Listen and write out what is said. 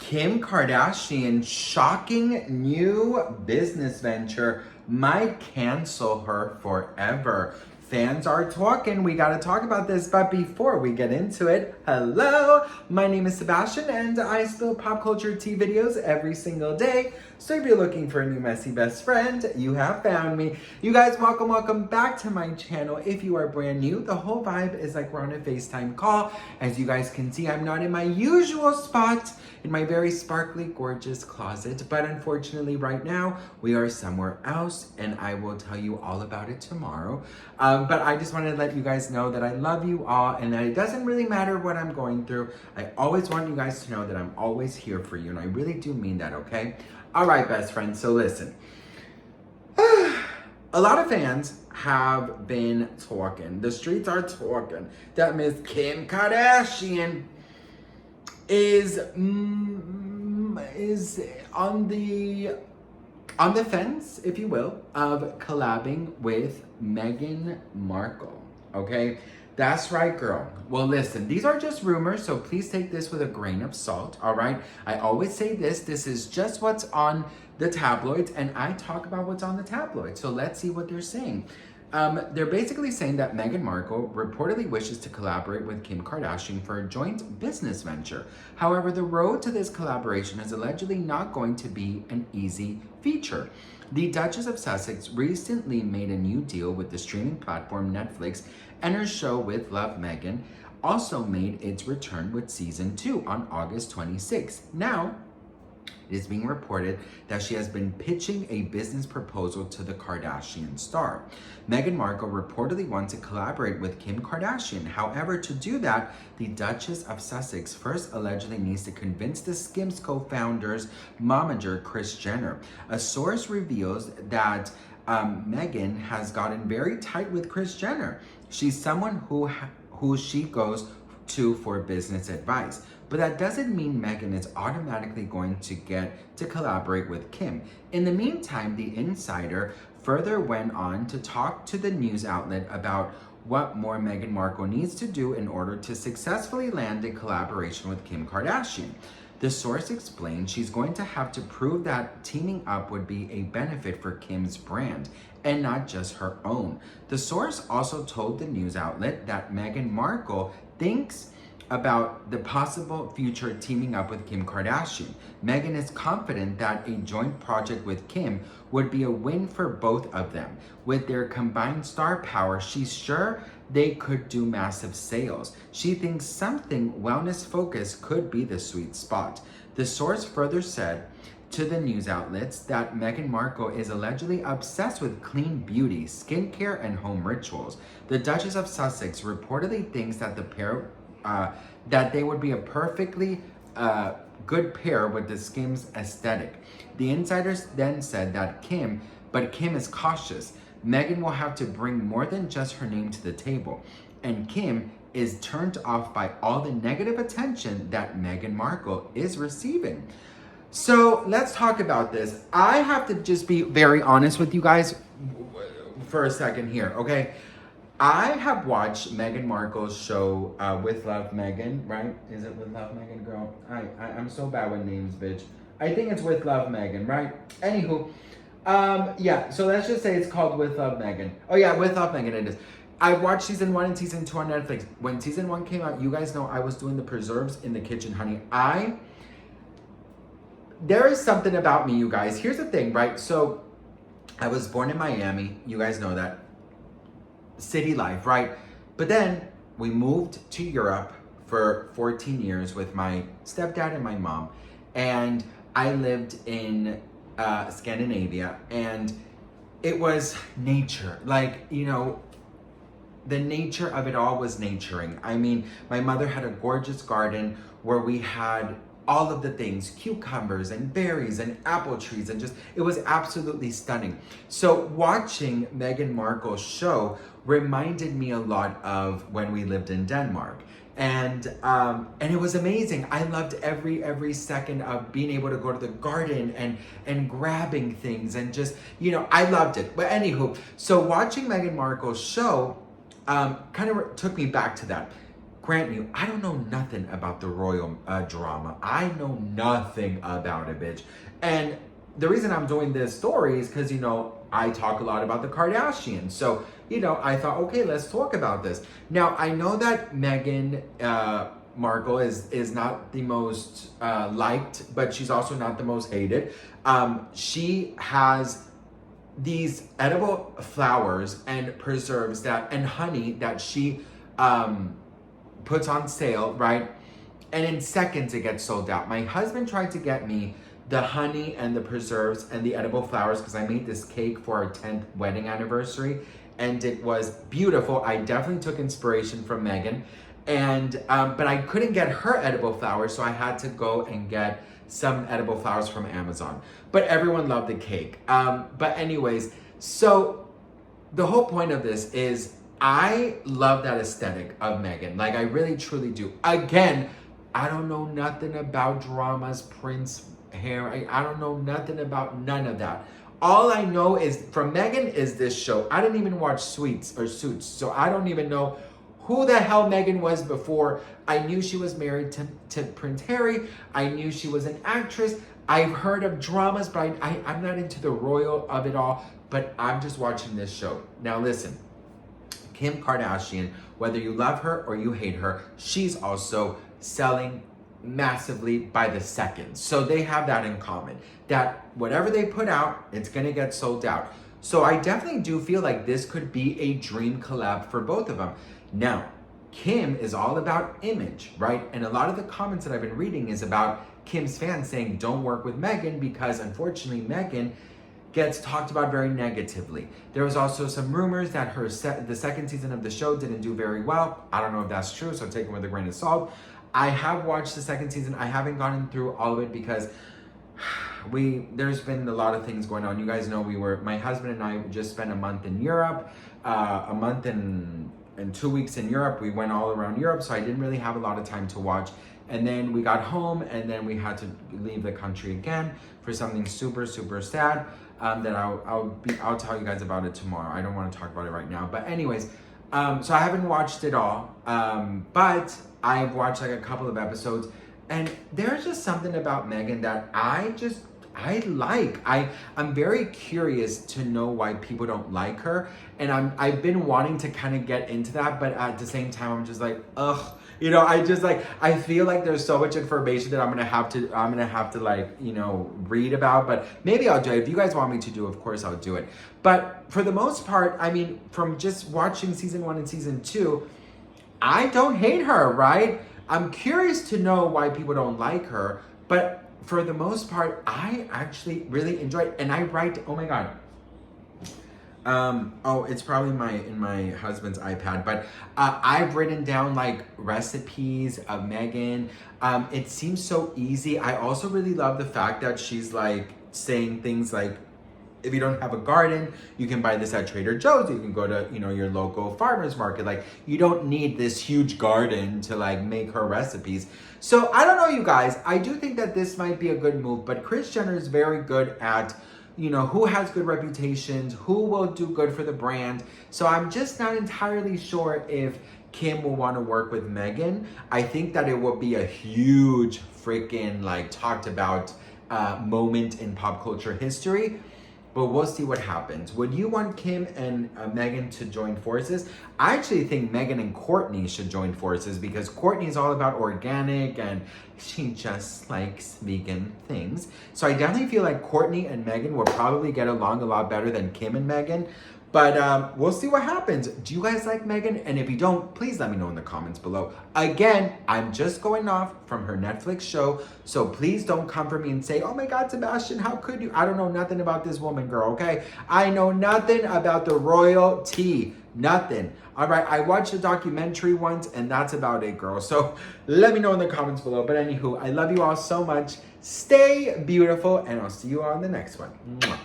Kim Kardashian's shocking new business venture might cancel her forever. Fans are talking. We got to talk about this. But before we get into it, hello, my name is Sebastian and I spill pop culture tea videos every single day. So if you're looking for a new messy best friend, you have found me. You guys, welcome back to my channel. If you are brand new, the whole vibe is like we're on a FaceTime call. As you guys can see, I'm not in my usual spot in my very sparkly, gorgeous closet. But unfortunately, right now, we are somewhere else and I will tell you all about it tomorrow. But I just wanted to let you guys know that I love you all and that it doesn't really matter what I'm going through. I always want you guys to know that I'm always here for you. And I really do mean that, okay? All right, best friends, so listen. A lot of fans have been talking. The streets are talking that Miss Kim Kardashian is on the fence, if you will, of collabing with Meghan Markle. Okay, that's right, girl. Well, listen, these are just rumors, so please take this with a grain of salt. All right, I always say this is just what's on the tabloids, and I talk about what's on the tabloids. So let's see what they're saying. They're basically saying that Meghan Markle reportedly wishes to collaborate with Kim Kardashian for a joint business venture. However, the road to this collaboration is allegedly not going to be an easy feature. The Duchess of Sussex recently made a new deal with the streaming platform Netflix, and her show With Love Meghan also made its return with season 2 on August 26th. Now, it is being reported that she has been pitching a business proposal to the Kardashian star. Meghan Markle reportedly wants to collaborate with Kim Kardashian. However, to do that, the Duchess of Sussex first allegedly needs to convince the Skims co-founder's momager, Kris Jenner. A source reveals that Meghan has gotten very tight with Kris Jenner. She's someone who she goes to for business advice. But that doesn't mean Meghan is automatically going to get to collaborate with Kim. In the meantime, the insider further went on to talk to the news outlet about what more Meghan Markle needs to do in order to successfully land a collaboration with Kim Kardashian. The source explained she's going to have to prove that teaming up would be a benefit for Kim's brand and not just her own. The source also told the news outlet that Meghan Markle thinks about the possible future teaming up with Kim Kardashian. Meghan is confident that a joint project with Kim would be a win for both of them. With their combined star power, she's sure they could do massive sales. She thinks something wellness focused could be the sweet spot. The source further said to the news outlets that Meghan Markle is allegedly obsessed with clean beauty, skincare, and home rituals. The Duchess of Sussex reportedly thinks that the pair that they would be a perfectly good pair with the Skims aesthetic. The insiders then said that Kim is cautious. Meghan will have to bring more than just her name to the table. And Kim is turned off by all the negative attention that Meghan Markle is receiving. So let's talk about this. I have to just be very honest with you guys for a second here, okay? I have watched Meghan Markle's show, With Love Meghan, right? Is it With Love Meghan, girl? I'm so bad with names, bitch. I think it's With Love Meghan, right? Anywho, yeah, so let's just say it's called With Love Meghan. Oh yeah, With Love Meghan it is. I watched season 1 and season 2 on Netflix. When season 1 came out, you guys know I was doing the preserves in the kitchen, honey. There is something about me, you guys. Here's the thing, right? So, I was born in Miami. You guys know that. City life, right? But then we moved to Europe for 14 years with my stepdad and my mom. And I lived in Scandinavia, and it was nature. Like, you know, the nature of it all was naturing. I mean, my mother had a gorgeous garden where we had all of the things, cucumbers and berries and apple trees, and just, it was absolutely stunning. So watching Meghan Markle's show reminded me a lot of when we lived in Denmark. And it was amazing. I loved every second of being able to go to the garden and grabbing things and just, you know, I loved it. But anywho, so watching Meghan Markle's show kind of took me back to that. grant you, I don't know nothing about the royal drama. I know nothing about it, bitch. And the reason I'm doing this story is because, you know, I talk a lot about the Kardashians. So, you know, I thought, okay, let's talk about this. Now, I know that Meghan Markle is not the most liked, but she's also not the most hated. She has these edible flowers and preserves that and honey that she puts on sale, right? And in seconds it gets sold out. My husband tried to get me the honey and the preserves and the edible flowers because I made this cake for our 10th wedding anniversary and it was beautiful. I definitely took inspiration from Meghan, and but I couldn't get her edible flowers, so I had to go and get some edible flowers from Amazon. But everyone loved the cake. But anyways, so the whole point of this is I love that aesthetic of Meghan. Like, I really truly do. Again, I don't know nothing about dramas, Prince, hair. I don't know nothing about none of that. All I know is from Meghan is this show. I didn't even watch Suits, so I don't even know who the hell Meghan was before. I knew she was married to Prince Harry. I knew she was an actress. I've heard of dramas, but I'm not into the royal of it all. But I'm just watching this show. Now listen, Kim Kardashian, whether you love her or you hate her, she's also selling massively by the second. So they have that in common, that whatever they put out, it's gonna get sold out. So I definitely do feel like this could be a dream collab for both of them. Now, Kim is all about image, right? And a lot of the comments that I've been reading is about Kim's fans saying don't work with Meghan because unfortunately Meghan gets talked about very negatively. There was also some rumors that the second season of the show didn't do very well. I don't know if that's true, so take it with a grain of salt. I have watched the second season. I haven't gotten through all of it because there's been a lot of things going on. You guys know my husband and I just spent a month in Europe, a month and 2 weeks in Europe. We went all around Europe, so I didn't really have a lot of time to watch. And then we got home and then we had to leave the country again for something super, super sad that I'll tell you guys about it tomorrow. I don't want to talk about it right now. But anyways, so I haven't watched it all, but I've watched like a couple of episodes, and there's just something about Meghan that I like. I'm very curious to know why people don't like her, and I've been wanting to kind of get into that, but at the same time I'm just like, ugh, you know, I feel like there's so much information that I'm gonna have to like, you know, read about, but maybe I'll do it. If you guys want me to do, of course I'll do it. But for the most part, I mean, from just watching season 1 and season 2, I don't hate her, right? I'm curious to know why people don't like her, but for the most part, I actually really enjoy it. And I write, oh my God. It's probably in my husband's iPad, but I've written down like recipes of Meghan. It seems so easy. I also really love the fact that she's like saying things like, if you don't have a garden, you can buy this at Trader Joe's. You can go to, you know, your local farmer's market. Like, you don't need this huge garden to like make her recipes. So I don't know, you guys. I do think that this might be a good move, but Kris Jenner is very good at, you know, who has good reputations, who will do good for the brand. So I'm just not entirely sure if Kim will want to work with Meghan. I think that it will be a huge freaking like talked about moment in pop culture history. But we'll see what happens. Would you want Kim and Meghan to join forces? I actually think Meghan and Kourtney should join forces because Kourtney's all about organic and she just likes vegan things. So I definitely feel like Kourtney and Meghan will probably get along a lot better than Kim and Meghan. But we'll see what happens. Do you guys like Meghan? And if you don't, please let me know in the comments below. Again, I'm just going off from her Netflix show. So please don't come for me and say, oh my God, Sebastian, how could you? I don't know nothing about this woman, girl, okay? I know nothing about the royalty. Nothing. All right, I watched a documentary once and that's about it, girl. So let me know in the comments below. But anywho, I love you all so much. Stay beautiful and I'll see you all in the next one. Mwah.